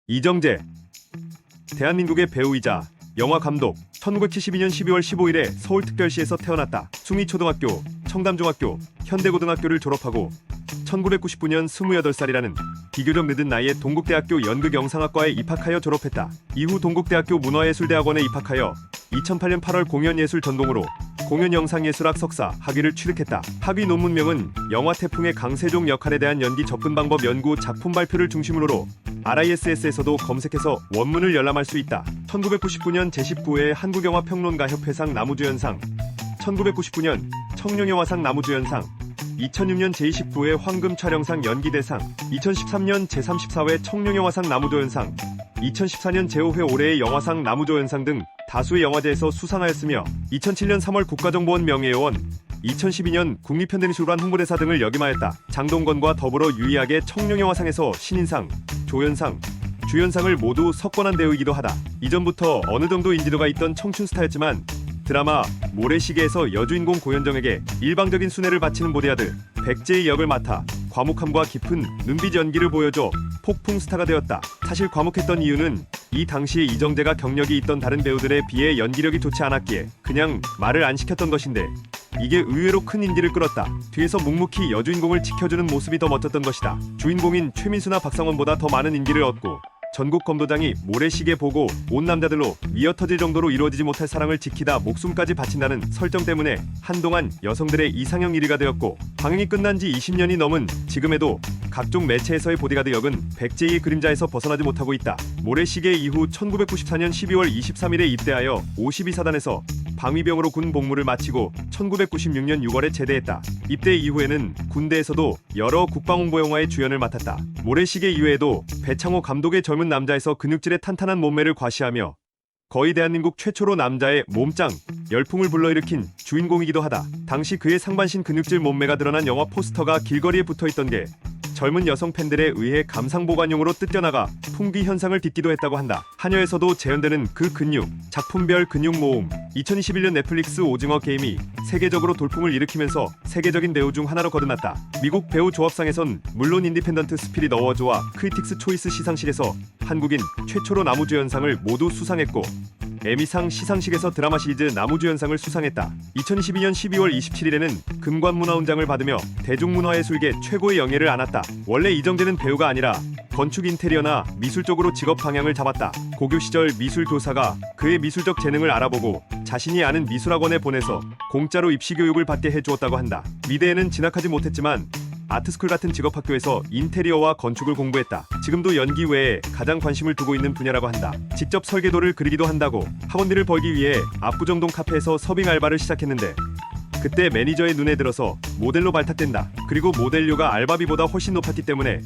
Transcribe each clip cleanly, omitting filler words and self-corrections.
이정재, 대한민국의 배우이자 영화 감독. 1972년 12월 15일에 서울특별시에서 태어났다. 숭이초등학교, 청담중학교, 현대고등학교를 졸업하고 1999년 28살이라는 비교적 늦은 나이에 동국대학교 연극영상학과에 입학하여 졸업했다. 이후 동국대학교 문화예술대학원에 입학하여 2008년 8월 공연예술 전공으로 공연영상예술학 석사 학위를 취득했다. 학위 논문명은 영화 태풍의 강세종 역할에 대한 연기 접근 방법 연구 작품 발표를 중심으로 RISS에서도 검색해서 원문을 열람할 수 있다. 1999년 제19회 한국영화평론가협회상 나무주연상, 1999년 청룡영화상 나무주연상, 2006년 제29회 황금촬영상 연기대상, 2013년 제34회 청룡영화상 나무조연상, 2014년 제5회 올해의 영화상 나무조연상 등 다수의 영화제에서 수상하였으며 2007년 3월 국가정보원 명예요원, 2012년 국립현대미술관 홍보대사 등을 역임하였다. 장동건과 더불어 유의하게 청룡영화상에서 신인상, 조연상, 주연상을 모두 석권한 배우이기도 하다. 이전부터 어느 정도 인지도가 있던 청춘스타였지만 드라마 모래시계에서 여주인공 고현정에게 일방적인 순애를 바치는 보디가드 백제의 역을 맡아 과묵함과 깊은 눈빛 연기를 보여줘 폭풍 스타가 되었다. 사실 과묵했던 이유는 이 당시에 이정재가 경력이 있던 다른 배우들에 비해 연기력이 좋지 않았기에 그냥 말을 안 시켰던 것인데 이게 의외로 큰 인기를 끌었다. 뒤에서 묵묵히 여주인공을 지켜주는 모습이 더 멋졌던 것이다. 주인공인 최민수나 박상원보다 더 많은 인기를 얻고 전국 검도장이 모래시계 보고 온 남자들로 미어터질 정도로 이루어지지 못할 사랑을 지키다 목숨까지 바친다는 설정 때문에 한동안 여성들의 이상형 1위가 되었고 방영이 끝난 지 20년이 넘은 지금에도 각종 매체에서의 보디가드 역은 백제의 그림자에서 벗어나지 못하고 있다. 모래시계 이후 1994년 12월 23일에 입대하여 52사단에서 방위병으로 군 복무를 마치고 1996년 6월에 제대했다. 입대 이후에는 군대에서도 여러 국방홍보 영화의 주연을 맡았다. 모래시계 이외에도 배창호 감독의 젊은 남자에서 근육질의 탄탄한 몸매를 과시하며 거의 대한민국 최초로 남자의 몸짱 열풍을 불러일으킨 주인공이기도 하다. 당시 그의 상반신 근육질 몸매가 드러난 영화 포스터가 길거리에 붙어있던 게 젊은 여성 팬들에 의해 감상보관용으로 뜯겨나가 풍기 현상을 빚기도 했다고 한다. 한여에서도 재현되는 그 근육, 작품별 근육 모음, 2021년 넷플릭스 오징어 게임이 세계적으로 돌풍을 일으키면서 세계적인 배우 중 하나로 거듭났다. 미국 배우 조합상에선 물론 인디펜던트 스피릿 어워즈와 크리틱스 초이스 시상식에서 한국인 최초로 나무주연상을 모두 수상했고 에미상 시상식에서 드라마 시리즈 나무주연상을 수상했다. 2012년 12월 27일에는 금관문화훈장을 받으며 대중문화예술계 최고의 영예를 안았다. 원래 이정재는 배우가 아니라 건축 인테리어나 미술 쪽으로 직업 방향을 잡았다. 고교 시절 미술 교사가 그의 미술적 재능을 알아보고 자신이 아는 미술학원에 보내서 공짜로 입시 교육을 받게 해주었다고 한다. 미대에는 진학하지 못했지만 아트스쿨 같은 직업학교에서 인테리어와 건축을 공부했다. 지금도 연기 외에 가장 관심을 두고 있는 분야라고 한다. 직접 설계도를 그리기도 한다고. 학원비를 벌기 위해 압구정동 카페에서 서빙 알바를 시작했는데 그때 매니저의 눈에 들어서 모델로 발탁된다. 그리고 모델료가 알바비보다 훨씬 높았기 때문에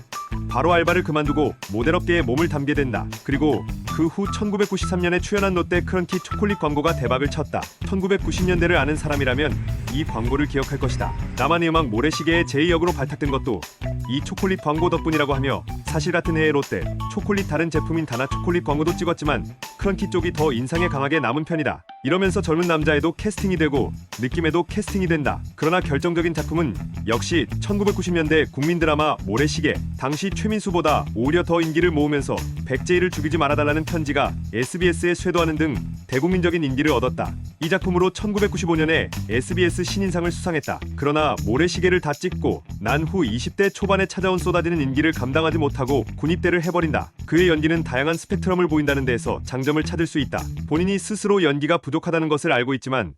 바로 알바를 그만두고 모델업계에 몸을 담게 된다. 그리고 그 후 1993년에 출연한 롯데 크런키 초콜릿 광고가 대박을 쳤다. 1990년대를 아는 사람이라면 이 광고를 기억할 것이다. 나만의 음악 모래시계의 제2역으로 발탁된 것도 이 초콜릿 광고 덕분이라고 하며 사실 같은 해에 롯데 초콜릿 다른 제품인 다나 초콜릿 광고도 찍었지만 크런키 쪽이 더 인상에 강하게 남은 편이다. 이러면서 젊은 남자에도 캐스팅이 되고 느낌에도 캐스팅이 된다. 그러나 결정적인 작품은 역시 1990년대 국민 드라마 모래시계. 당시 최민수보다 오히려 더 인기를 모으면서 백제희를 죽이지 말아달라는 편지가 SBS에 쇄도하는 등 대국민적인 인기를 얻었다. 이 작품으로 1995년에 SBS 신인상을 수상했다. 그러나 모래시계를 다 찍고 난 후 20대 초반에 찾아온 쏟아지는 인기를 감당하지 못하고 군입대를 해버린다. 그의 연기는 다양한 스펙트럼을 보인다는 데에서 장점을 찾을 수 있다. 본인이 스스로 연기가 부족하다는 것을 알고 있지만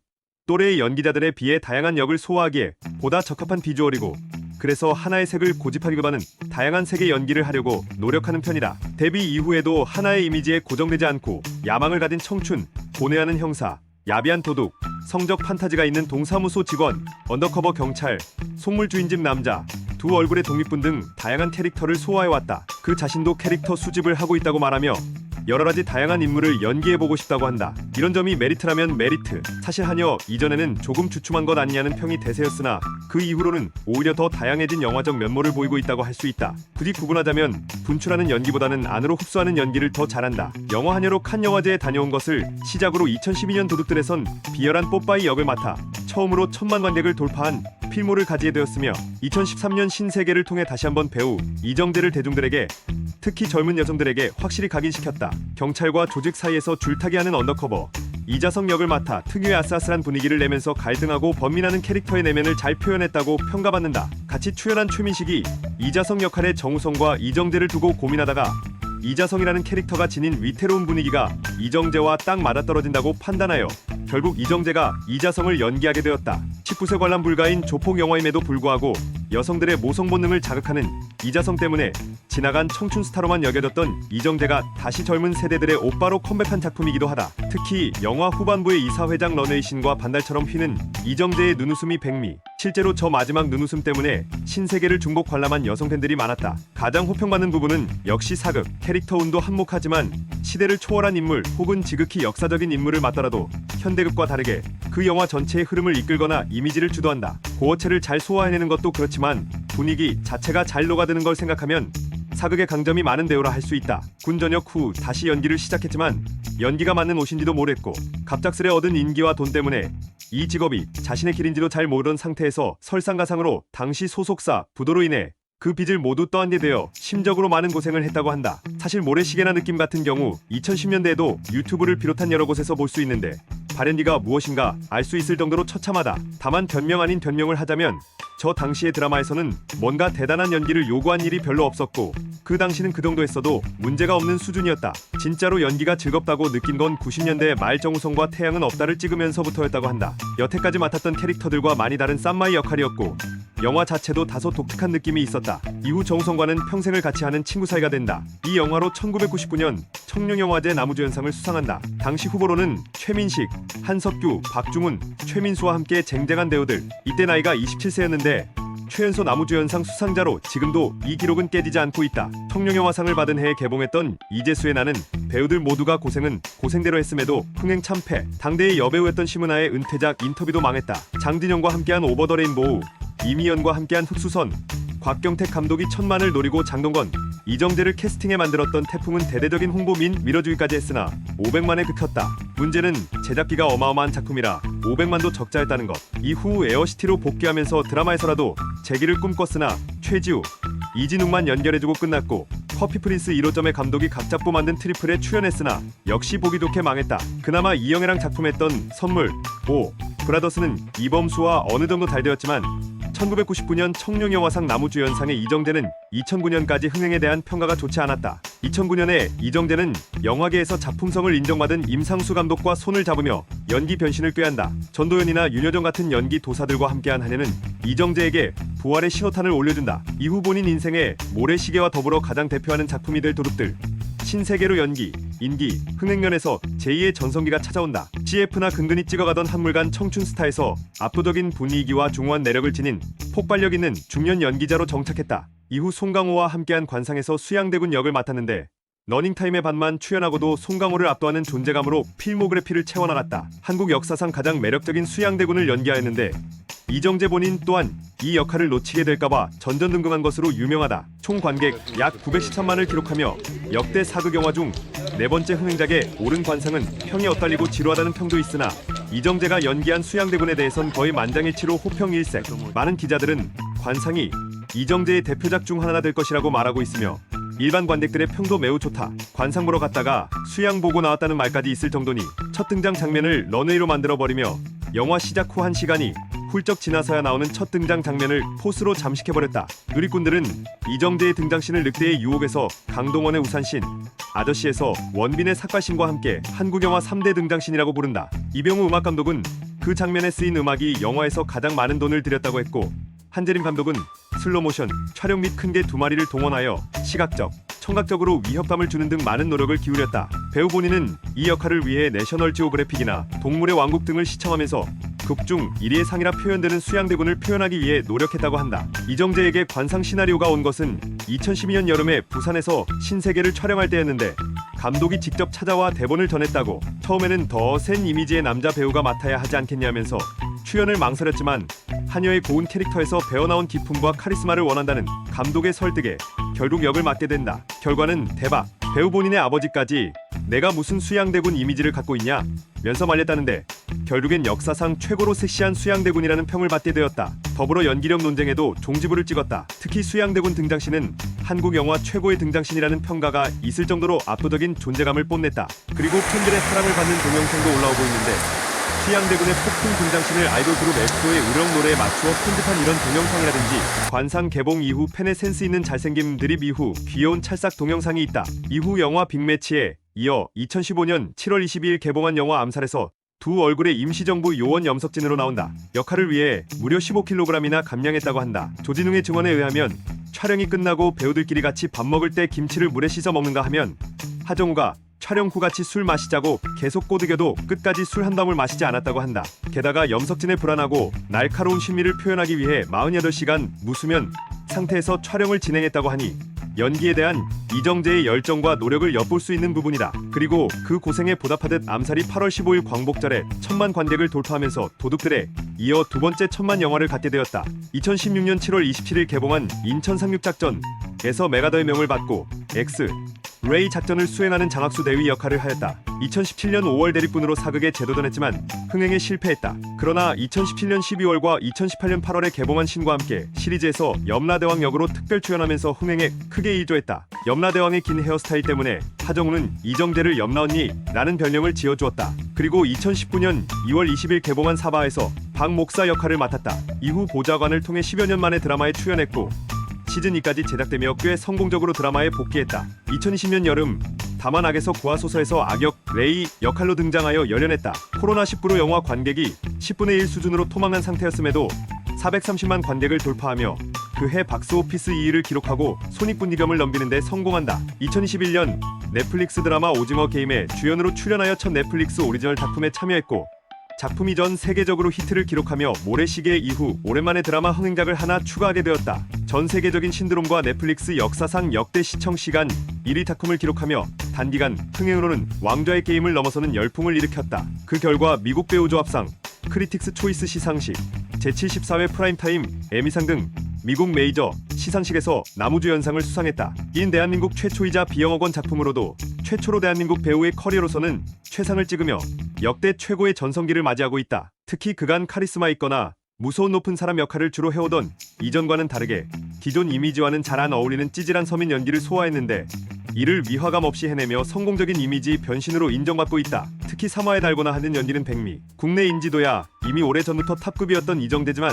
또래의 연기자들에 비해 다양한 역을 소화하기에 보다 적합한 비주얼이고 그래서 하나의 색을 고집하기보다는 다양한 색의 연기를 하려고 노력하는 편이다. 데뷔 이후에도 하나의 이미지에 고정되지 않고 야망을 가진 청춘, 고뇌하는 형사, 야비한 도둑, 성적 판타지가 있는 동사무소 직원, 언더커버 경찰, 속물 주인집 남자, 두 얼굴의 독립분 등 다양한 캐릭터를 소화해왔다. 그 자신도 캐릭터 수집을 하고 있다고 말하며 여러가지 다양한 인물을 연기해보고 싶다고 한다. 이런 점이 메리트라면 메리트. 사실 한여 이전에는 조금 주춤한 것 아니냐는 평이 대세였으나 그 이후로는 오히려 더 다양해진 영화적 면모를 보이고 있다고 할 수 있다. 굳이 구분하자면 분출하는 연기보다는 안으로 흡수하는 연기를 더 잘한다. 영화 한여로 칸 영화제에 다녀온 것을 시작으로 2012년 도둑들에선 비열한 뽀빠이 역을 맡아 처음으로 1000만 관객을 돌파한 필모를 가지게 되었으며 2013년 신세계를 통해 다시 한번 배우 이정재를 대중들에게 특히 젊은 여성들에게 확실히 각인시켰다. 경찰과 조직 사이에서 줄타기하는 언더커버 이자성 역을 맡아 특유의 아슬아슬한 분위기를 내면서 갈등하고 번민하는 캐릭터의 내면을 잘 표현했다고 평가받는다. 같이 출연한 최민식이 이자성 역할의 정우성과 이정재를 두고 고민하다가 이자성이라는 캐릭터가 지닌 위태로운 분위기가 이정재와 딱 맞아떨어진다고 판단하여 결국 이정재가 이자성을 연기하게 되었다. 19세 관람 불가인 조폭 영화임에도 불구하고 여성들의 모성 본능을 자극하는 이자성 때문에 지나간 청춘 스타로만 여겨졌던 이정재가 다시 젊은 세대들의 오빠로 컴백한 작품이기도 하다. 특히 영화 후반부의 이사회장 런웨이신과 반달처럼 휘는 이정재의 눈웃음이 백미. 실제로 저 마지막 눈웃음 때문에 신세계를 중복 관람한 여성 팬들이 많았다. 가장 호평받는 부분은 역시 사극, 캐릭터 운도 한몫하지만 시대를 초월한 인물 혹은 지극히 역사적인 인물을 맡더라도 현대극과 다르게 그 영화 전체의 흐름을 이끌거나 이미지를 주도한다. 고어체를 잘 소화해내는 것도 그렇지만 분위기 자체가 잘 녹아드는 걸 생각하면 사극의 강점이 많은 배우라 할 수 있다. 군 전역 후 다시 연기를 시작했지만 연기가 맞는 옷인지도 모르겠고 갑작스레 얻은 인기와 돈 때문에 이 직업이 자신의 길인지도 잘 모르던 상태에서 설상가상으로 당시 소속사 부도로 인해 그 빚을 모두 떠안게 되어 심적으로 많은 고생을 했다고 한다. 사실 모래시계나 느낌 같은 경우 2010년대에도 유튜브를 비롯한 여러 곳에서 볼 수 있는데 발연기가 무엇인가 알 수 있을 정도로 처참하다. 다만 변명 아닌 변명을 하자면 저 당시의 드라마에서는 뭔가 대단한 연기를 요구한 일이 별로 없었고 그 당시는 그 정도 했어도 문제가 없는 수준이었다. 진짜로 연기가 즐겁다고 느낀 건 90년대 말 정우성과 태양은 없다를 찍으면서부터였다고 한다. 여태까지 맡았던 캐릭터들과 많이 다른 쌈마이 역할이었고 영화 자체도 다소 독특한 느낌이 있었다. 이후 정우성과는 평생을 같이 하는 친구 사이가 된다. 이 영화로 1999년 청룡영화제 나무주연상을 수상한다. 당시 후보로는 최민식, 한석규, 박중훈, 최민수와 함께 쟁쟁한 배우들. 이때 나이가 27세였는데 최연소 나무주연상 수상자로 지금도 이 기록은 깨지지 않고 있다. 청룡영화상을 받은 해에 개봉했던 이재수의 나는 배우들 모두가 고생은 고생대로 했음에도 흥행 참패. 당대의 여배우였던 심은하의 은퇴작 인터뷰도 망했다. 장진영과 함께한 오버 더 레인보우, 이미연과 함께한 흑수선, 곽경택 감독이 1000만을 노리고 장동건, 이정재를 캐스팅해 만들었던 태풍은 대대적인 홍보 민 밀어주기까지 했으나 500만에 그쳤다. 문제는 제작비가 어마어마한 작품이라 500만도 적자였다는 것. 이후 에어시티로 복귀하면서 드라마에서라도 재기를 꿈꿨으나 최지우, 이진욱만 연결해주고 끝났고 커피 프린스 1호점의 감독이 각 잡고 만든 트리플에 출연했으나 역시 보기 좋게 망했다. 그나마 이영애랑 작품했던 선물, 브라더스는 이범수와 어느 정도 잘 되었지만 1999년 청룡영화상 나무주연상의 이정재는 2009년까지 흥행에 대한 평가가 좋지 않았다. 2009년에 이정재는 영화계에서 작품성을 인정받은 임상수 감독과 손을 잡으며 연기 변신을 꾀한다. 전도연이나 윤여정 같은 연기 도사들과 함께한 한 해는 이정재에게 부활의 신호탄을 올려준다. 이후 본인 인생의 모래시계와 더불어 가장 대표하는 작품이 될 도둑들. 신세계로 연기, 인기, 흥행면에서 제2의 전성기가 찾아온다. CF나 근근히 찍어가던 한물간 청춘 스타에서 압도적인 분위기와 중후한 내력을 지닌 폭발력 있는 중년 연기자로 정착했다. 이후 송강호와 함께한 관상에서 수양대군 역을 맡았는데 러닝타임의 반만 출연하고도 송강호를 압도하는 존재감으로 필모그래피를 채워나갔다. 한국 역사상 가장 매력적인 수양대군을 연기하였는데 이정재 본인 또한 이 역할을 놓치게 될까봐 전전긍긍한 것으로 유명하다. 총 관객 약 913만을 기록하며 역대 사극 영화 중 네 번째 흥행작에 오른 관상은 평이 엇갈리고 지루하다는 평도 있으나 이정재가 연기한 수양대군에 대해선 거의 만장일치로 호평 일색. 많은 기자들은 관상이 이정재의 대표작 중 하나가 될 것이라고 말하고 있으며 일반 관객들의 평도 매우 좋다. 관상 보러 갔다가 수양 보고 나왔다는 말까지 있을 정도니 첫 등장 장면을 런웨이로 만들어버리며 영화 시작 후 1시간이 훌쩍 지나서야 나오는 첫 등장 장면을 포스로 잠식해버렸다. 누리꾼들은 이정재의 등장신을 늑대의 유혹에서 강동원의 우산신, 아저씨에서 원빈의 삭발신과 함께 한국영화 3대 등장신이라고 부른다. 이병우 음악감독은 그 장면에 쓰인 음악이 영화에서 가장 많은 돈을 들였다고 했고 한재림 감독은 슬로모션, 촬영 및 큰 개 2마리를 동원하여 시각적, 청각적으로 위협감을 주는 등 많은 노력을 기울였다. 배우 본인은 이 역할을 위해 내셔널 지오그래픽이나 동물의 왕국 등을 시청하면서 극중 1위의 상이라 표현되는 수양대군을 표현하기 위해 노력했다고 한다. 이정재에게 관상 시나리오가 온 것은 2012년 여름에 부산에서 신세계를 촬영할 때였는데 감독이 직접 찾아와 대본을 전했다고. 처음에는 더 센 이미지의 남자 배우가 맡아야 하지 않겠냐면서 출연을 망설였지만 한여의 고운 캐릭터에서 배어나온 기품과 카리스마를 원한다는 감독의 설득에 결국 역을 맡게 된다. 결과는 대박. 배우 본인의 아버지까지 내가 무슨 수양대군 이미지를 갖고 있냐 면서 말렸다는데 결국엔 역사상 최고로 섹시한 수양대군이라는 평을 받게 되었다. 더불어 연기력 논쟁에도 종지부를 찍었다. 특히 수양대군 등장신은 한국 영화 최고의 등장신이라는 평가가 있을 정도로 압도적인 존재감을 뽐냈다. 그리고 팬들의 사랑을 받는 동영상도 올라오고 있는데 수양대군의 폭풍 등장신을 아이돌 그룹 엑소의 으렁 노래에 맞추어 편집한 이런 동영상이라든지 관상 개봉 이후 팬의 센스 있는 잘생김 드립 이후 귀여운 찰싹 동영상이 있다. 이후 영화 빅매치에 이어 2015년 7월 22일 개봉한 영화 암살에서 두 얼굴의 임시정부 요원 염석진으로 나온다. 역할을 위해 무려 15kg이나 감량했다고 한다. 조진웅의 증언에 의하면 촬영이 끝나고 배우들끼리 같이 밥 먹을 때 김치를 물에 씻어 먹는가 하면 하정우가 촬영 후 같이 술 마시자고 계속 꼬드겨도 끝까지 술 한 방울 마시지 않았다고 한다. 게다가 염석진의 불안하고 날카로운 심리를 표현하기 위해 48시간 무수면 상태에서 촬영을 진행했다고 하니 연기에 대한 이정재의 열정과 노력을 엿볼 수 있는 부분이다. 그리고 그 고생에 보답하듯 암살이 8월 15일 광복절에 1000만 관객을 돌파하면서 도둑들에 이어 두 번째 1000만 영화를 갖게 되었다. 2016년 7월 27일 개봉한 인천 상륙작전에서 메가더의 명을 받고 엑스 레이 작전을 수행하는 장학수 대위 역할을 하였다. 2017년 5월 대립군으로 사극에 재도전했지만 흥행에 실패했다. 그러나 2017년 12월과 2018년 8월에 개봉한 신과 함께 시리즈에서 염라대왕 역으로 특별 출연하면서 흥행에 크게 일조했다. 염라대왕의 긴 헤어스타일 때문에 하정우는 이정재를 염라언니라는 별명을 지어주었다. 그리고 2019년 2월 20일 개봉한 사바에서 박 목사 역할을 맡았다. 이후 보좌관을 통해 10여 년 만에 드라마에 출연했고 시즌2까지 제작되며 꽤 성공적으로 드라마에 복귀했다. 2020년 여름 다만악에서 구하소서에서 악역 레이 역할로 등장하여 열연했다. 코로나19로 영화 관객이 10분의 1 수준으로 토막난 상태였음에도 430만 관객을 돌파하며 그해 박스오피스 2위를 기록하고 손익분기점을 넘기는 데 성공한다. 2021년 넷플릭스 드라마 오징어 게임에 주연으로 출연하여 첫 넷플릭스 오리지널 작품에 참여했고 작품이 전 세계적으로 히트를 기록하며 모래시계 이후 오랜만에 드라마 흥행작을 하나 추가하게 되었다. 전 세계적인 신드롬과 넷플릭스 역사상 역대 시청 시간 1위 작품을 기록하며 단기간 흥행으로는 왕좌의 게임을 넘어서는 열풍을 일으켰다. 그 결과 미국 배우 조합상, 크리틱스 초이스 시상식, 제74회 프라임타임 에미상 등 미국 메이저 시상식에서 나무주연상을 수상했다. 인 대한민국 최초이자 비영어권 작품으로도 최초로 대한민국 배우의 커리어로서는 최상을 찍으며 역대 최고의 전성기를 맞이하고 있다. 특히 그간 카리스마 있거나 무서운 높은 사람 역할을 주로 해오던 이전과는 다르게 기존 이미지와는 잘 안 어울리는 찌질한 서민 연기를 소화했는데 이를 위화감 없이 해내며 성공적인 이미지 변신으로 인정받고 있다. 특히 삼화에 달거나 하는 연기는 백미. 국내 인지도야 이미 오래전부터 탑급이었던 이정재지만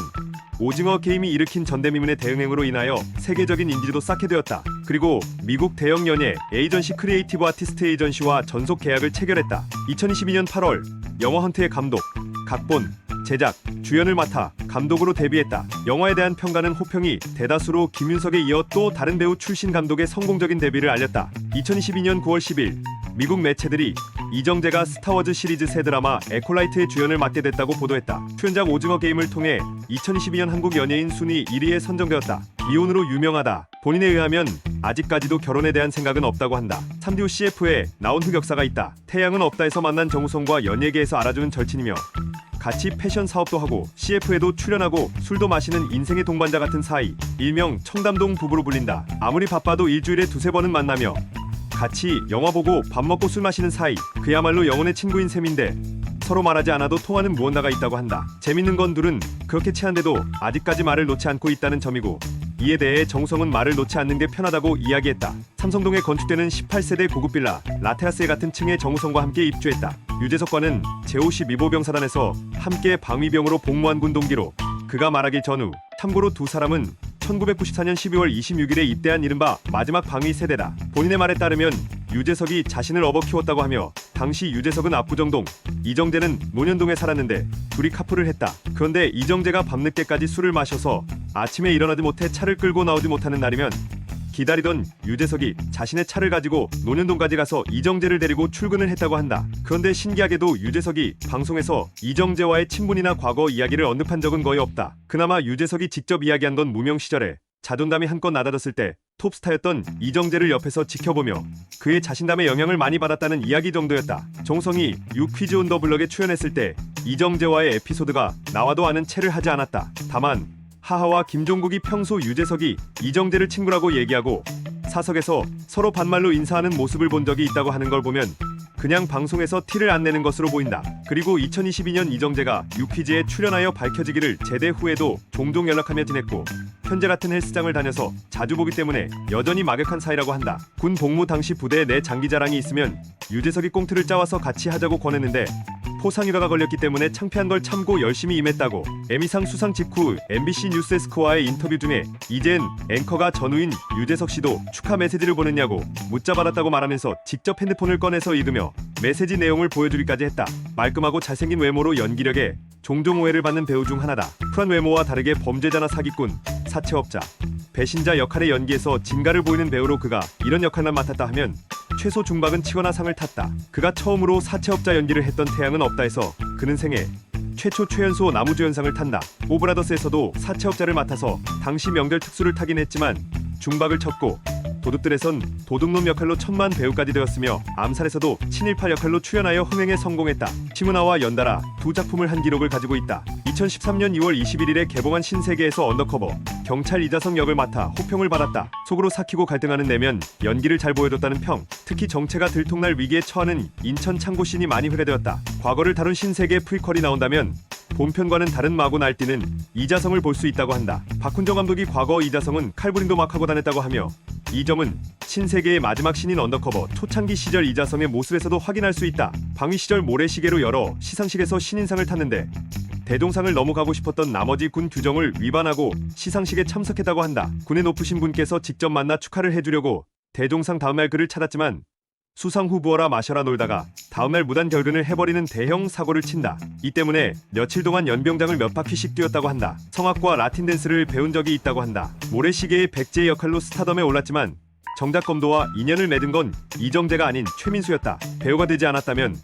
오징어 게임이 일으킨 전대미문의 대응행으로 인하여 세계적인 인지도 쌓게 되었다. 그리고 미국 대형 연예 에이전시 크리에이티브 아티스트 에이전시와 전속 계약을 체결했다. 2022년 8월 영화 헌트의 감독, 각본, 제작, 주연을 맡아 감독으로 데뷔했다. 영화에 대한 평가는 호평이 대다수로 김윤석에 이어 또 다른 배우 출신 감독의 성공적인 데뷔를 알렸다. 2022년 9월 10일 미국 매체들이 이정재가 스타워즈 시리즈 새 드라마 에콜라이트의 주연을 맡게 됐다고 보도했다. 출연작 오징어 게임을 통해 2022년 한국 연예인 순위 1위에 선정되었다. 이혼으로 유명하다. 본인에 의하면 아직까지도 결혼에 대한 생각은 없다고 한다. 3듀 CF에 나온 흑역사가 있다. 태양은 없다에서 만난 정우성과 연예계에서 알아주는 절친이며 같이 패션 사업도 하고 CF에도 출연하고 술도 마시는 인생의 동반자 같은 사이, 일명 청담동 부부로 불린다. 아무리 바빠도 일주일에 두세 번은 만나며 같이 영화 보고 밥 먹고 술 마시는 사이, 그야말로 영혼의 친구인 셈인데 서로 말하지 않아도 통하는 무언가가 있다고 한다. 재밌는 건 둘은 그렇게 친한데도 아직까지 말을 놓지 않고 있다는 점이고 이에 대해 정우성은 말을 놓지 않는 게 편하다고 이야기했다. 삼성동에 건축되는 18세대 고급 빌라 라테라스에 같은 층에 정우성과 함께 입주했다. 유재석과는 제5시 미보병사단에서 함께 방위병으로 복무한 군 동기로 그가 말하길 전후. 참고로 두 사람은 1994년 12월 26일에 입대한 이른바 마지막 방위 세대다. 본인의 말에 따르면 유재석이 자신을 업어 키웠다고 하며 당시 유재석은 압구정동, 이정재는 논현동에 살았는데 둘이 카풀을 했다. 그런데 이정재가 밤늦게까지 술을 마셔서 아침에 일어나지 못해 차를 끌고 나오지 못하는 날이면 기다리던 유재석이 자신의 차를 가지고 논현동까지 가서 이정재를 데리고 출근을 했다고 한다. 그런데 신기하게도 유재석이 방송에서 이정재와의 친분이나 과거 이야기를 언급한 적은 거의 없다. 그나마 유재석이 직접 이야기한 건 무명 시절에 자존감이 한껏 낮아졌을 때 톱스타였던 이정재를 옆에서 지켜보며 그의 자신감에 영향을 많이 받았다는 이야기 정도였다. 정우성이 유 퀴즈 온 더 블럭에 출연했을 때 이정재와의 에피소드가 나와도 아는 체를 하지 않았다. 다만 하하와 김종국이 평소 유재석이 이정재를 친구라고 얘기하고 사석에서 서로 반말로 인사하는 모습을 본 적이 있다고 하는 걸 보면 그냥 방송에서 티를 안 내는 것으로 보인다. 그리고 2022년 이정재가 유퀴즈에 출연하여 밝혀지기를 제대 후에도 종종 연락하며 지냈고 현재 같은 헬스장을 다녀서 자주 보기 때문에 여전히 막역한 사이라고 한다. 군 복무 당시 부대에 내 장기자랑이 있으면 유재석이 꽁트를 짜와서 같이 하자고 권했는데 포상휴가가 걸렸기 때문에 창피한 걸 참고 열심히 임했다고. 에미상 수상 직후 MBC 뉴스에스코와의 인터뷰 중에 이젠 앵커가 전우인 유재석 씨도 축하 메시지를 보냈냐고 묻자 받았다고 말하면서 직접 핸드폰을 꺼내서 읽으며 메시지 내용을 보여주기까지 했다. 말끔하고 잘생긴 외모로 연기력에 종종 오해를 받는 배우 중 하나다. 쿨한 외모와 다르게 범죄자나 사기꾼, 사채업자, 배신자 역할의 연기에서 진가를 보이는 배우로 그가 이런 역할만 맡았다 하면 최소 중박은 치거나 상을 탔다. 그가 처음으로 사채업자 연기를 했던 태양은 없다 해서 그는 생애 최초 최연소 나무주연상을 탄다. 오브라더스에서도 사채업자를 맡아서 당시 명절 특수를 타긴 했지만 중박을 쳤고 도둑들에선 도둑놈 역할로 천만 배우까지 되었으며 암살에서도 친일파 역할로 출연하여 흥행에 성공했다. 시문화와 연달아 두 작품을 한 기록을 가지고 있다. 2013년 2월 21일에 개봉한 신세계에서 언더커버 경찰 이자성 역을 맡아 호평을 받았다. 속으로 삭히고 갈등하는 내면 연기를 잘 보여줬다는 평. 특히 정체가 들통날 위기에 처하는 인천 창고씬이 많이 회래되었다. 과거를 다룬 신세계 프리퀄이 나온다면 본편과는 다른 마구 날뛰는 이자성을 볼 수 있다고 한다. 박훈정 감독이 과거 이자성은 칼부림도 막 하고 다녔다고 하며 이 점은 신세계의 마지막 신인 언더커버 초창기 시절 이자성의 모습에서도 확인할 수 있다. 방위 시절 모래시계로 여러 시상식에서 신인상을 탔는데 대동상을 넘어가고 싶었던 나머지 군 규정을 위반하고 시상식에 참석했다고 한다. 군의 높으신 분께서 직접 만나 축하를 해주려고 대동상 다음날 그를 찾았지만 수상 후보라 마셔라 놀다가 다음날 무단 결근을 해버리는 대형 사고를 친다. 이 때문에 며칠 동안 연병장을 몇 바퀴씩 뛰었다고 한다. 성악과 라틴 댄스를 배운 적이 있다고 한다. 모래시계의 백제 역할로 스타덤에 올랐지만 정작 검도와 인연을 맺은 건 이정재가 아닌 최민수였다. 배우가 되지 않았다면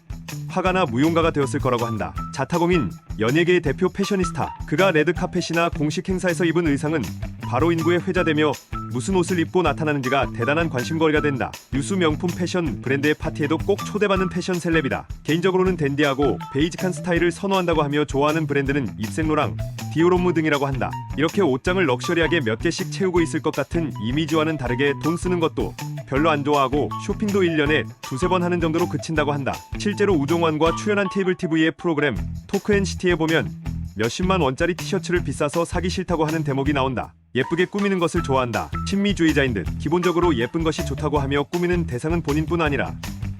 화가나 무용가가 되었을 거라고 한다. 자타공인 연예계의 대표 패셔니스타. 그가 레드카펫이나 공식 행사에서 입은 의상은 바로 인구에 회자되며 무슨 옷을 입고 나타나는지가 대단한 관심거리가 된다. 유수 명품 패션 브랜드의 파티에도 꼭 초대받는 패션 셀럽이다. 개인적으로는 댄디하고 베이직한 스타일을 선호한다고 하며 좋아하는 브랜드는 입생로랑, 디오롬무 등이라고 한다. 이렇게 옷장을 럭셔리하게 몇 개씩 채우고 있을 것 같은 이미지와는 다르게 돈 쓰는 것도 별로 안 좋아하고 쇼핑도 1년에 두세 번 하는 정도로 그친다고 한다. 실제로 우종환과 출연한 케이블 TV의 프로그램 토크앤시티에 보면 몇십만 원짜리 티셔츠를 비싸서 사기 싫다고 하는 대목이 나온다. 예쁘게 꾸미는 것을 좋아한다. 친미주의자인 듯 기본적으로 예쁜 것이 좋다고 하며 꾸미는 대상은 본인뿐 아니라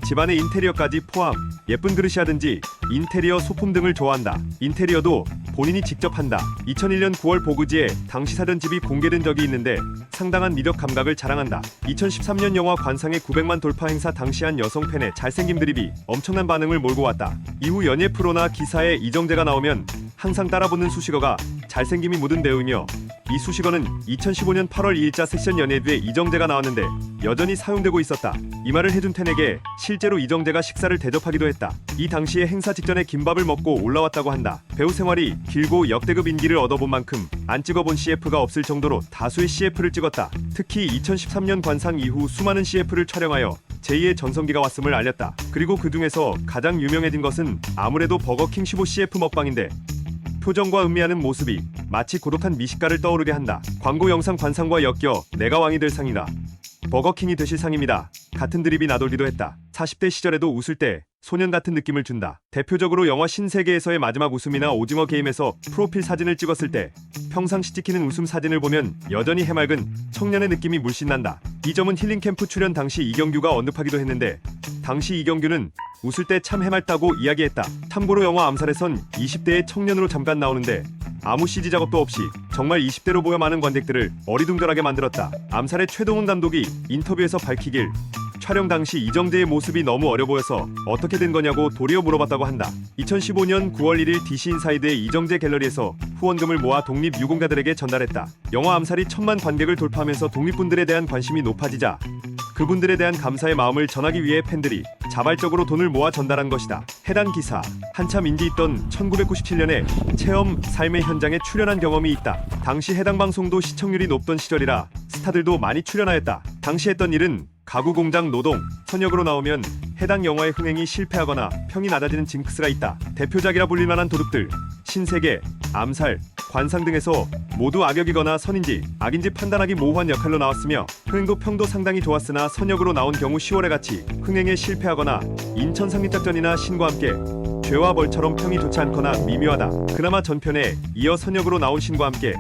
집안의 인테리어까지 포함. 예쁜 그릇이라든지 인테리어 소품 등을 좋아한다. 인테리어도 본인이 직접 한다. 2001년 9월 보그지에 당시 사던 집이 공개된 적이 있는데 상당한 미력 감각을 자랑한다. 2013년 영화 관상의 900만 돌파 행사 당시 한 여성 팬의 잘생김 드립이 엄청난 반응을 몰고 왔다. 이후 연예 프로나 기사에 이정재가 나오면 항상 따라붙는 수식어가 잘생김이 묻은 배우이며 이 수식어는 2015년 8월 2일자 섹션 연예드에 이정재가 나왔는데 여전히 사용되고 있었다. 이 말을 해준 팬에게 실제로 이정재가 식사를 대접하기도 했다. 이 당시에 행사 직전에 김밥을 먹고 올라왔다고 한다. 배우 생활이 길고 역대급 인기를 얻어본 만큼 안 찍어본 CF가 없을 정도로 다수의 CF를 찍었다. 특히 2013년 관상 이후 수많은 CF를 촬영하여 제2의 전성기가 왔음을 알렸다. 그리고 그 중에서 가장 유명해진 것은 아무래도 버거킹 15 CF 먹방인데 표정과 음미하는 모습이 마치 고독한 미식가를 떠오르게 한다. 광고 영상 관상과 엮여 내가 왕이 될 상이라 버거킹이 되실 상입니다. 같은 드립이 나돌기도 했다. 40대 시절에도 웃을 때 소년 같은 느낌을 준다. 대표적으로 영화 신세계에서의 마지막 웃음이나 오징어 게임에서 프로필 사진을 찍었을 때 평상시 찍히는 웃음 사진을 보면 여전히 해맑은 청년의 느낌이 물씬 난다. 이 점은 힐링캠프 출연 당시 이경규가 언급하기도 했는데 당시 이경규는 웃을 때 참 해맑다고 이야기했다. 참고로 영화 암살에선 20대의 청년으로 잠깐 나오는데 아무 CG 작업도 없이 정말 20대로 보여 많은 관객들을 어리둥절하게 만들었다. 암살의 최동훈 감독이 인터뷰에서 밝히길 촬영 당시 이정재의 모습이 너무 어려 보여서 어떻게 된 거냐고 도리어 물어봤다고 한다. 2015년 9월 1일 DC 인사이드의 이정재 갤러리에서 후원금을 모아 독립유공자들에게 전달했다. 영화 암살이 1000만 관객을 돌파하면서 독립분들에 대한 관심이 높아지자 그분들에 대한 감사의 마음을 전하기 위해 팬들이 자발적으로 돈을 모아 전달한 것이다. 해당 기사, 한참 인기 있던 1997년에 체험 삶의 현장에 출연한 경험이 있다. 당시 해당 방송도 시청률이 높던 시절이라 스타들도 많이 출연하였다. 당시 했던 일은 가구 공장 노동, 선역으로 나오면 해당 영화의 흥행이 실패하거나 평이 낮아지는 징크스가 있다. 대표작이라 불릴만한 도둑들, 신세계, 암살, 관상 등에서 모두 악역이거나 선인지 악인지 판단하기 모호한 역할로 나왔으며 흥행도 평도 상당히 좋았으나 선역으로 나온 경우 10월에 같이 흥행에 실패하거나 인천 상립작전이나 신과 함께 죄와 벌처럼 평이 좋지 않거나 미묘하다. 그나마 전편에 이어 선역으로 나온 신과 함께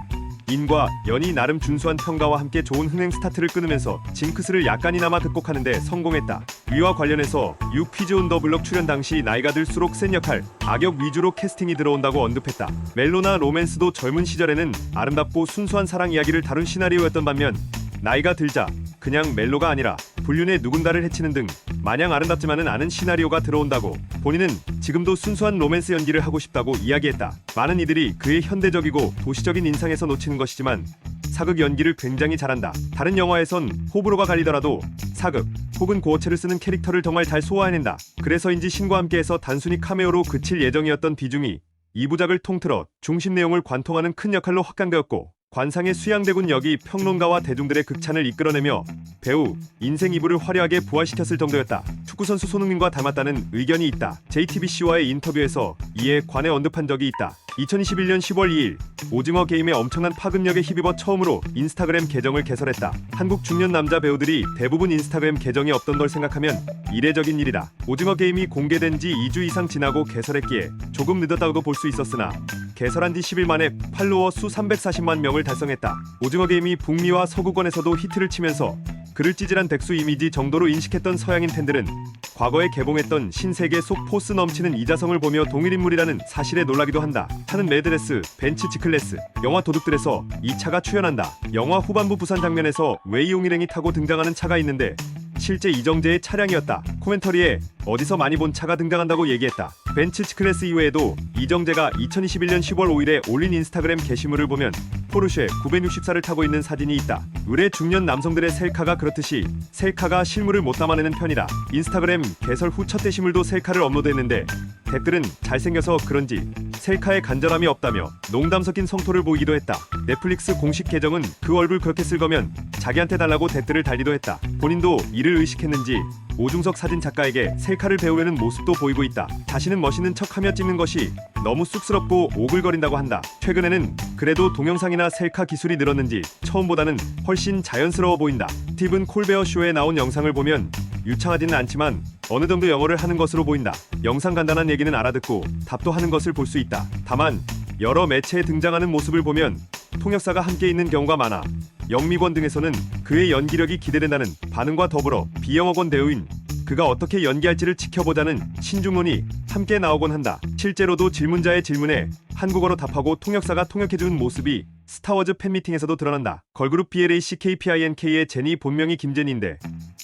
인과 연이 나름 준수한 평가와 함께 좋은 흥행 스타트를 끊으면서 징크스를 약간이나마 극복하는데 성공했다. 위와 관련해서 유 퀴즈 온 더 블럭 출연 당시 나이가 들수록 센 역할, 악역 위주로 캐스팅이 들어온다고 언급했다. 멜로나 로맨스도 젊은 시절에는 아름답고 순수한 사랑 이야기를 다룬 시나리오였던 반면 나이가 들자 그냥 멜로가 아니라 불륜의 누군가를 해치는 등 마냥 아름답지만은 않은 시나리오가 들어온다고 본인은 지금도 순수한 로맨스 연기를 하고 싶다고 이야기했다. 많은 이들이 그의 현대적이고 도시적인 인상에서 놓치는 것이지만 사극 연기를 굉장히 잘한다. 다른 영화에선 호불호가 갈리더라도 사극 혹은 고어체를 쓰는 캐릭터를 정말 잘 소화해낸다. 그래서인지 신과 함께해서 단순히 카메오로 그칠 예정이었던 비중이 2부작을 통틀어 중심 내용을 관통하는 큰 역할로 확장되었고 관상의 수양대군 역이 평론가와 대중들의 극찬을 이끌어내며 배우 인생 이부를 화려하게 부활시켰을 정도였다. 축구선수 손흥민과 닮았다는 의견이 있다. JTBC와의 인터뷰에서 이에 관해 언급한 적이 있다. 2021년 10월 2일 오징어 게임에 엄청난 파급력에 힘입어 처음으로 인스타그램 계정을 개설했다. 한국 중년 남자 배우들이 대부분 인스타그램 계정이 없던 걸 생각하면 이례적인 일이다. 오징어 게임이 공개된 지 2주 이상 지나고 개설했기에 조금 늦었다고도 볼 수 있었으나 개설한 지 10일 만에 팔로워 수 340만 명을 달성했다. 오징어 게임이 북미와 서구권에서도 히트를 치면서 그를 찌질한 백수 이미지 정도로 인식했던 서양인 팬들은 과거에 개봉했던 신세계 속 포스 넘치는 이자성을 보며 동일 인물이라는 사실에 놀라기도 한다. 차는 레드레스, 벤츠 G클래스, 영화 도둑들에서 이 차가 출연한다. 영화 후반부 부산 장면에서 웨이용 일행이 타고 등장하는 차가 있는데 실제 이정재의 차량이었다. 코멘터리에 어디서 많이 본 차가 등장한다고 얘기했다. 벤츠 G클래스 이외에도 이정재가 2021년 10월 5일에 올린 인스타그램 게시물을 보면 포르쉐 964를 타고 있는 사진이 있다. 의뢰 중년 남성들의 셀카가 그렇듯이 셀카가 실물을 못 담아내는 편이다. 인스타그램 개설 후 첫 게시물도 셀카를 업로드했는데 댓글은 잘생겨서 그런지 셀카에 간절함이 없다며 농담 섞인 성토를 보이기도 했다. 넷플릭스 공식 계정은 그 얼굴 그렇게 쓸 거면 자기한테 달라고 댓글을 달기도 했다. 본인도 이를 의식했는지 오중석 사진 작가에게 셀카를 배우려는 모습도 보이고 있다. 자신은 멋있는 척하며 찍는 것이 너무 쑥스럽고 오글거린다고 한다. 최근에는 그래도 동영상이나 셀카 기술이 늘었는지 처음보다는 훨씬 자연스러워 보인다. 스티븐 콜베어 쇼에 나온 영상을 보면 유창하지는 않지만 어느 정도 영어를 하는 것으로 보인다. 영상 간단한 얘기는 알아듣고 답도 하는 것을 볼 수 있다. 다만 여러 매체에 등장하는 모습을 보면 통역사가 함께 있는 경우가 많아 영미권 등에서는 그의 연기력이 기대된다는 반응과 더불어 비영어권 배우인 그가 어떻게 연기할지를 지켜보자는 신중론이 함께 나오곤 한다. 실제로도 질문자의 질문에 한국어로 답하고 통역사가 통역해주는 모습이 스타워즈 팬미팅에서도 드러난다. 걸그룹 BLACKPINK의 제니 본명이 김제니인데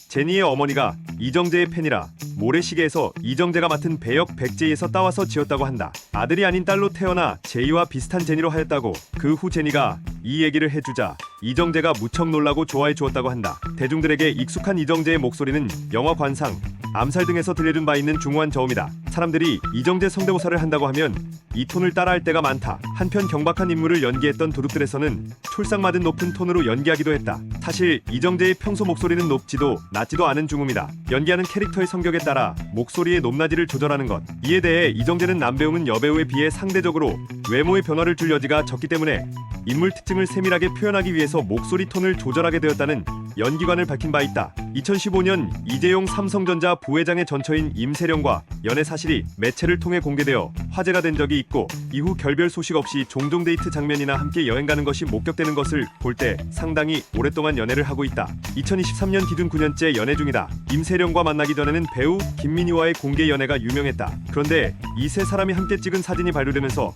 제니의 어머니가 이정재의 팬이라 모래시계에서 이정재가 맡은 배역 백제이에서 따와서 지었다고 한다. 아들이 아닌 딸로 태어나 제이와 비슷한 제니로 하였다고 그 후 제니가 이 얘기를 해주자 이정재가 무척 놀라고 좋아해 주었다고 한다. 대중들에게 익숙한 이정재의 목소리는 영화 관상, 암살 등에서 들려준 바 있는 중후한 저음이다. 사람들이 이정재 성대모사를 한다고 하면 이 톤을 따라할 때가 많다. 한편 경박한 인물을 연기했던 도둑들에서는 촐싹맞은 높은 톤으로 연기하기도 했다. 사실 이정재의 평소 목소리는 높지도 낮지도 않은 중음이다. 연기하는 캐릭터의 성격에 따라 목소리의 높낮이를 조절하는 것. 이에 대해 이정재는 남배우는 여배우에 비해 상대적으로 외모의 변화를 줄 여지가 적기 때문에 인물 특징을 세밀하게 표현하기 위해서 목소리 톤을 조절하게 되었다는 연기관을 밝힌 바 있다. 2015년 이재용 삼성전자 부회장의 전처인 임세령과 연애 사실이 매체를 통해 공개되어 화제가 된 적이 있고 이후 결별 소식 없이 종종 데이트 장면이나 함께 여행 가는 것이 목격되는 것을 볼 때 상당히 오랫동안 연애를 하고 있다. 2023년 기준 9년째 연애 중이다. 임세령과 만나기 전에는 배우 김민희와의 공개 연애가 유명했다. 그런데 이 세 사람이 함께 찍은 사진이 발표되면서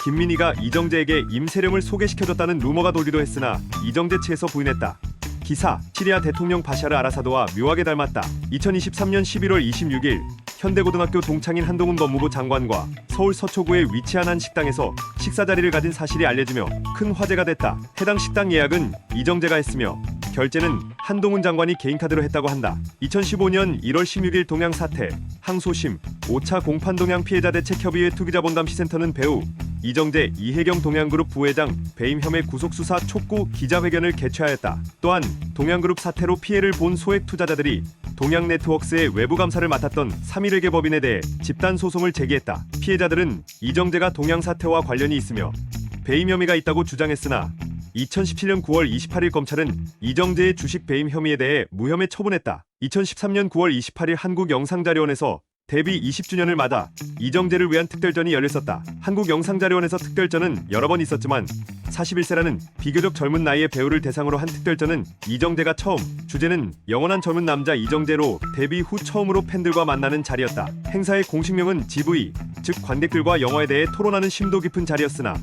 김민희가 이정재에게 임세령을 소개시켜줬다는 루머가 돌기도 했으나 이정재 측에서 부인했다. 기사, 시리아 대통령 바샤르 아라사드와 묘하게 닮았다. 2023년 11월 26일 현대고등학교 동창인 한동훈 법무부 장관과 서울 서초구에 위치한 한 식당에서 식사 자리를 가진 사실이 알려지며 큰 화제가 됐다. 해당 식당 예약은 이정재가 했으며 결제는 한동훈 장관이 개인카드로 했다고 한다. 2015년 1월 16일 동양 사태, 항소심, 5차 공판 동양 피해자 대책협의회 투기자본담시센터는 배우 이정재, 이혜경 동양그룹 부회장 배임 혐의 구속수사 촉구 기자회견을 개최하였다. 또한 동양그룹 사태로 피해를 본 소액 투자자들이 동양네트워크스의 외부 감사를 맡았던 3.1개 법인에 대해 집단 소송을 제기했다. 피해자들은 이정재가 동양 사태와 관련이 있으며 배임 혐의가 있다고 주장했으나 2017년 9월 28일 검찰은 이정재의 주식 배임 혐의에 대해 무혐의 처분했다. 2013년 9월 28일 한국영상자료원에서 데뷔 20주년을 맞아 이정재를 위한 특별전이 열렸었다. 한국영상자료원에서 특별전은 여러 번 있었지만 41세라는 비교적 젊은 나이의 배우를 대상으로 한 특별전은 이정재가 처음, 주제는 영원한 젊은 남자 이정재로 데뷔 후 처음으로 팬들과 만나는 자리였다. 행사의 공식명은 GV, 즉 관객들과 영화에 대해 토론하는 심도 깊은 자리였으나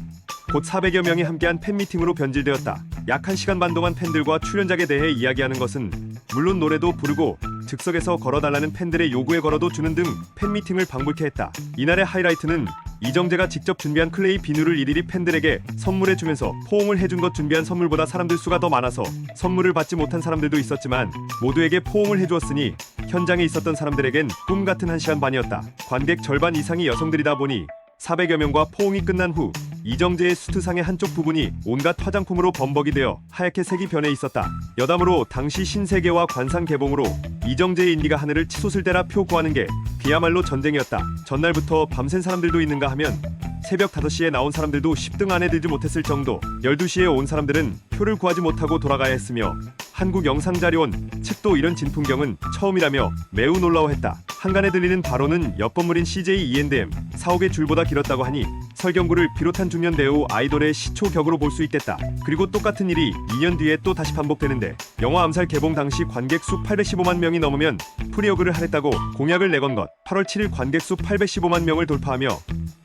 곧 400여 명이 함께한 팬미팅으로 변질되었다. 약 1시간 반 동안 팬들과 출연작에 대해 이야기하는 것은 물론 노래도 부르고 즉석에서 걸어달라는 팬들의 요구에 걸어도 주는 등 팬미팅을 방불케 했다. 이날의 하이라이트는 이정재가 직접 준비한 클레이 비누를 일일이 팬들에게 선물해주면서 포옹을 해준 것. 준비한 선물보다 사람들 수가 더 많아서 선물을 받지 못한 사람들도 있었지만 모두에게 포옹을 해주었으니 현장에 있었던 사람들에겐 꿈 같은 1시간 반이었다. 관객 절반 이상이 여성들이다 보니 400여 명과 포옹이 끝난 후 이정재의 수트상의 한쪽 부분이 온갖 화장품으로 범벅이 되어 하얗게 색이 변해 있었다. 여담으로 당시 신세계와 관상 개봉으로 이정재의 인기가 하늘을 치솟을 때라 표구하는 게 그야말로 전쟁이었다. 전날부터 밤샌 사람들도 있는가 하면 새벽 5시에 나온 사람들도 10등 안에 들지 못했을 정도. 12시에 온 사람들은 표를 구하지 못하고 돌아가야 했으며 한국영상자료원 측도 이런 진풍경은 처음이라며 매우 놀라워했다. 한간에 들리는 발언은 옆건물인 CJ E&M 사옥의 줄보다 길었다고 하니 설경구를 비롯한 중년 배우 아이돌의 시초격으로 볼 수 있겠다. 그리고 똑같은 일이 2년 뒤에 또 다시 반복되는데 영화 암살 개봉 당시 관객 수 815만 명이 넘으면 프리어그를 하랬다고 공약을 내건 것. 8월 7일 관객 수 815만 명을 돌파하며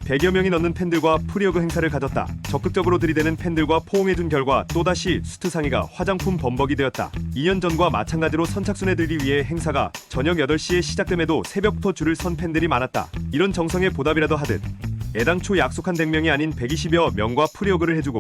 100여 명이 넘는 팬들과 프리어그 행사를 가졌다. 적극적으로 들이대는 팬들과 포옹해준 결과 또다시 수트상의가 화장품 범벅이 되었다. 2년 전과 마찬가지로 선착순에 들기 위해 행사가 저녁 8시에 시작됨에도 새벽부터 줄을 선 팬들이 많았다. 이런 정성에 보답이라도 하듯 애당초 약속한 100명이 아닌 120여 명과 프리어그를 해주고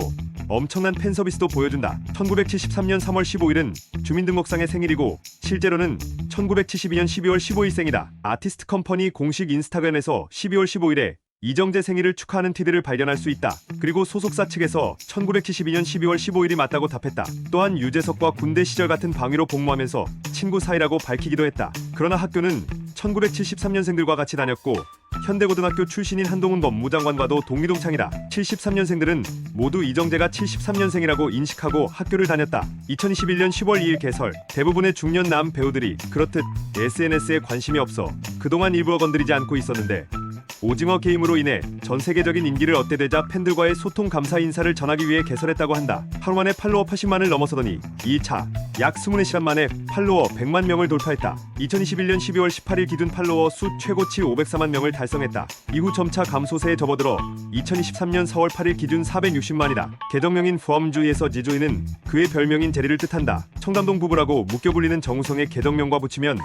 엄청난 팬 서비스도 보여준다. 1973년 3월 15일은 주민등록상의 생일이고 실제로는 1972년 12월 15일 생이다. 아티스트 컴퍼니 공식 인스타그램에서 12월 15일에 이정재 생일을 축하하는 티들을 발견할 수 있다. 그리고 소속사 측에서 1972년 12월 15일이 맞다고 답했다. 또한 유재석과 군대 시절 같은 방위로 복무하면서 친구 사이라고 밝히기도 했다. 그러나 학교는 1973년생들과 같이 다녔고 현대고등학교 출신인 한동훈 법무장관과도 동기동창이다. 73년생들은 모두 이정재가 73년생이라고 인식하고 학교를 다녔다. 2021년 10월 2일 개설. 대부분의 중년 남 배우들이 그렇듯 SNS에 관심이 없어 그동안 일부러 건드리지 않고 있었는데 오징어 게임으로 인해 전 세계적인 인기를 얻게 되자 팬들과의 소통 감사 인사를 전하기 위해 개설했다고 한다. 하루 만에 팔로워 80만을 넘어서더니 2차 약 24시간 만에 팔로워 100만 명을 돌파했다. 2021년 12월 18일 기준 팔로워 수 최고치 504만 명을 달성했다. 이후 점차 감소세에 접어들어 2023년 4월 8일 기준 460만이다. 계정명인 후엄주에서 지조이는 그의 별명인 제리를 뜻한다. 청담동 부부라고 묶여 불리는 정우성의 계정명과 붙이면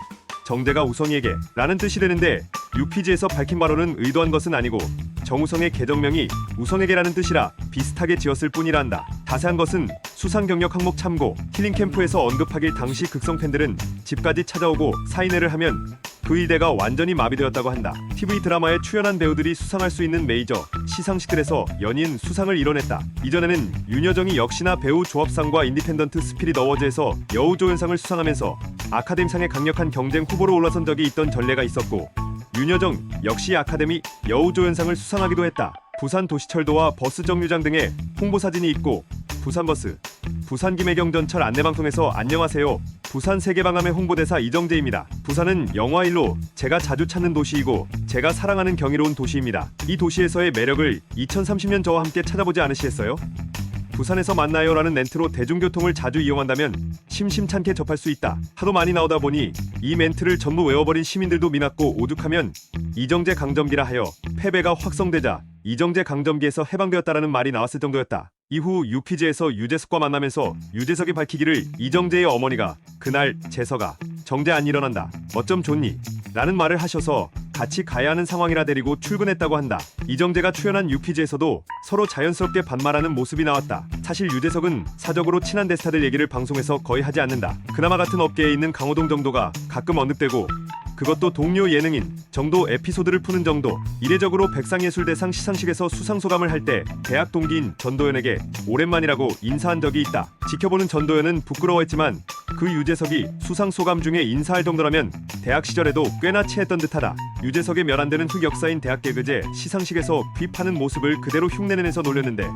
정재가 우성이에게 라는 뜻이 되는데 UPG에서 밝힌 바로는 의도한 것은 아니고 정우성의 계정명이 우성에게라는 뜻이라 비슷하게 지었을 뿐이라 한다. 자세한 것은 수상 경력 항목 참고. 힐링캠프에서 언급하길 당시 극성 팬들은 집까지 찾아오고 사인회를 하면 그 일대가 완전히 마비되었다고 한다. TV 드라마에 출연한 배우들이 수상할 수 있는 메이저 시상식들에서 연이은 수상을 이뤄냈다. 이전에는 윤여정이 역시나 배우 조합상과 인디펜던트 스피릿 어워즈에서 여우조연상을 수상하면서 아카데미상의 강력한 경쟁 후보로 올라선 적이 있던 전례가 있었고 윤여정 역시 아카데미 여우조연상을 수상하기도 했다. 부산도시철도와 버스 정류장 등의 홍보사진이 있고 부산버스, 부산김해경전철 안내방송에서 안녕하세요. 부산 세계방암의 홍보대사 이정재입니다. 부산은 영화일로 제가 자주 찾는 도시이고 제가 사랑하는 경이로운 도시입니다. 이 도시에서의 매력을 2030년 저와 함께 찾아보지 않으시겠어요? 부산에서 만나요라는 멘트로 대중교통을 자주 이용한다면 심심찮게 접할 수 있다. 하도 많이 나오다 보니 이 멘트를 전부 외워버린 시민들도 미났고 오죽하면 이정재 강점기라 하여 패배가 확성되자 이정재 강점기에서 해방되었다라는 말이 나왔을 정도였다. 이후 유퀴즈에서 유재석과 만나면서 유재석이 밝히기를 이정재의 어머니가 그날 재석아 정재 안 일어난다 어쩜 좋니? 라는 말을 하셔서 같이 가야 하는 상황이라 데리고 출근했다고 한다. 이정재가 출연한 유퀴즈에서도 서로 자연스럽게 반말하는 모습이 나왔다. 사실 유재석은 사적으로 친한 대스타들 얘기를 방송에서 거의 하지 않는다. 그나마 같은 업계에 있는 강호동 정도가 가끔 언급되고 그것도 동료 예능인 정도 에피소드를 푸는 정도. 이례적으로 백상예술대상 시상식에서 수상소감을 할 때 대학 동기인 전도연에게 오랜만이라고 인사한 적이 있다. 지켜보는 전도연은 부끄러워했지만 그 유재석이 수상 소감 중에 인사할 정도라면 대학 시절에도 꽤나 체했던 듯하다. 유재석의 몇 안 되는 흑역사인 대학 개그제 시상식에서 귀파는 모습을 그대로 흉내내면서 놀렸는데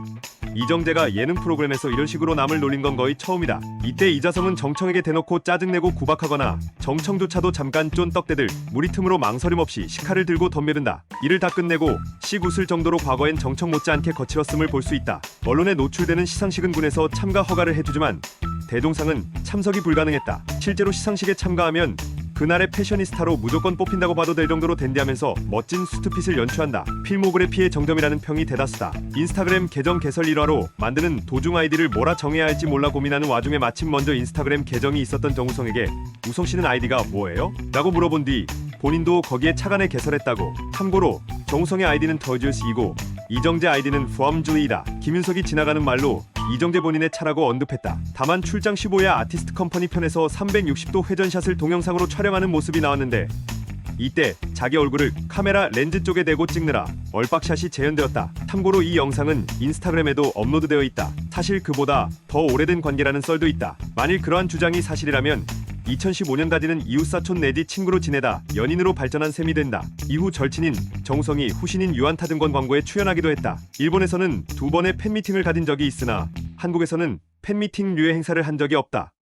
이정재가 예능 프로그램에서 이런 식으로 남을 놀린 건 거의 처음이다. 이때 이자성은 정청에게 대놓고 짜증내고 구박하거나 정청조차도 잠깐 쫀 떡대들 무리 틈으로 망설임 없이 식칼을 들고 덤벼든다. 이를 다 끝내고 씩 웃을 정도로 과거엔 정청 못지않게 거칠었음을 볼 수 있다. 언론에 노출되는 시상식은 군에서 참가 허가를 해주지만 대종상은 참석이 불가능했다. 실제로 시상식에 참가하면 그날의 패셔니스타로 무조건 뽑힌다고 봐도 될 정도로 댄디하면서 멋진 수트핏을 연출한다. 필모그래피의 정점이라는 평이 대다수다. 인스타그램 계정 개설 일화로 만드는 도중 아이디를 뭐라 정해야 할지 몰라 고민하는 와중에 마침 먼저 인스타그램 계정이 있었던 정우성에게 우성씨는 아이디가 뭐예요? 라고 물어본 뒤 본인도 거기에 착안해 개설했다고. 참고로 정우성의 아이디는 더듀스이고 이정재 아이디는 프롬주이다. 김윤석이 지나가는 말로 이정재 본인의 차라고 언급했다. 다만 출장 15야 아티스트 컴퍼니 편에서 360도 회전샷을 동영상으로 촬영하는 모습이 나왔는데 이때 자기 얼굴을 카메라 렌즈 쪽에 대고 찍느라 얼박샷이 재현되었다. 참고로 이 영상은 인스타그램에도 업로드되어 있다. 사실 그보다 더 오래된 관계라는 썰도 있다. 만일 그러한 주장이 사실이라면 2015년까지는 이웃사촌 내지 친구로 지내다 연인으로 발전한 셈이 된다. 이후 절친인 정우성이 후신인 유한타등권 광고에 출연하기도 했다. 일본에서는 2번의 팬미팅을 가진 적이 있으나 한국에서는 팬미팅류의 행사를 한 적이 없다.